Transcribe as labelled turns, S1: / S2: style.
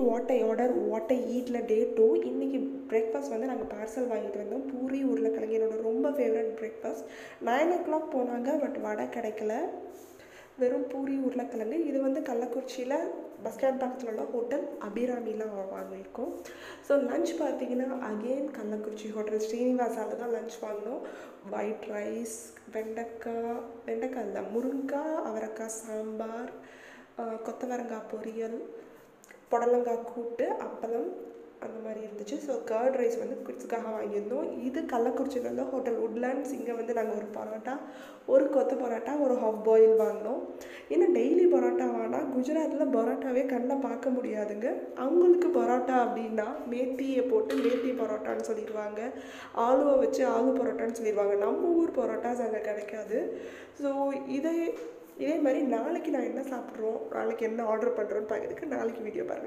S1: What I order what I ஈட்டில் day 2. இன்றைக்கி breakfast வந்து நாங்கள் பார்சல் வாங்கிட்டு வந்தோம். பூரி உருளைக்கிழங்கு என்னோட ரொம்ப ஃபேவரட் பிரேக்ஃபாஸ்ட். 9 o'clock போனாங்க, பட் வடை கிடைக்கல. வெறும் பூரி உருளைக்கிழங்கு. இது வந்து கள்ளக்குறிச்சியில் பஸ் ஸ்டாண்ட் பக்கத்தில் உள்ள ஹோட்டல் அபிராமிலாம் வாங்கியிருக்கோம். ஸோ லன்ச் பார்த்தீங்கன்னா அகெயின் கள்ளக்குறிச்சி ஹோட்டல் ஸ்ரீனிவாசாவில் தான் லன்ச் வாங்கினோம். ஒயிட் ரைஸ், வெண்டைக்காய் இல்லை, முருங்கைக்காய் அவரைக்காய் சாம்பார், கொத்தவரங்காய் பொரியல், புடலங்காய் கூட்டு, அப்பளம் அந்த மாதிரி இருந்துச்சு. ஸோ கர்ட் ரைஸ் வந்து கிட்ஸுக்காக வாங்கியிருந்தோம். இது கள்ளக்குறிச்சியில் உள்ள ஹோட்டல் உட்லாண்ட்ஸ். இங்கே வந்து நாங்கள் ஒரு பரோட்டா, ஒரு கொத்து பரோட்டா, ஒரு ஹாஃப் பாயில் வாங்கினோம். ஏன்னா டெய்லி பரோட்டா வாங்கினா குஜராத்தில் பரோட்டாவே கண்ணில் பார்க்க முடியாதுங்க. அவங்களுக்கு பரோட்டா அப்படின்னா மேத்தியை போட்டு மேத்தி பரோட்டான்னு சொல்லிடுவாங்க, ஆலுவை வச்சு ஆலு பரோட்டான்னு சொல்லிடுவாங்க. நம்ம ஊர் பரோட்டாஸ் அங்கே கிடைக்காது. ஸோ இதே மாதிரி நாளைக்கு நான் என்ன சாப்பிட்றோம், நாளைக்கு என்ன ஆர்டர் பண்ணுறோன்னு பார்க்கறதுக்கு நாளைக்கு வீடியோ பாருங்கள்.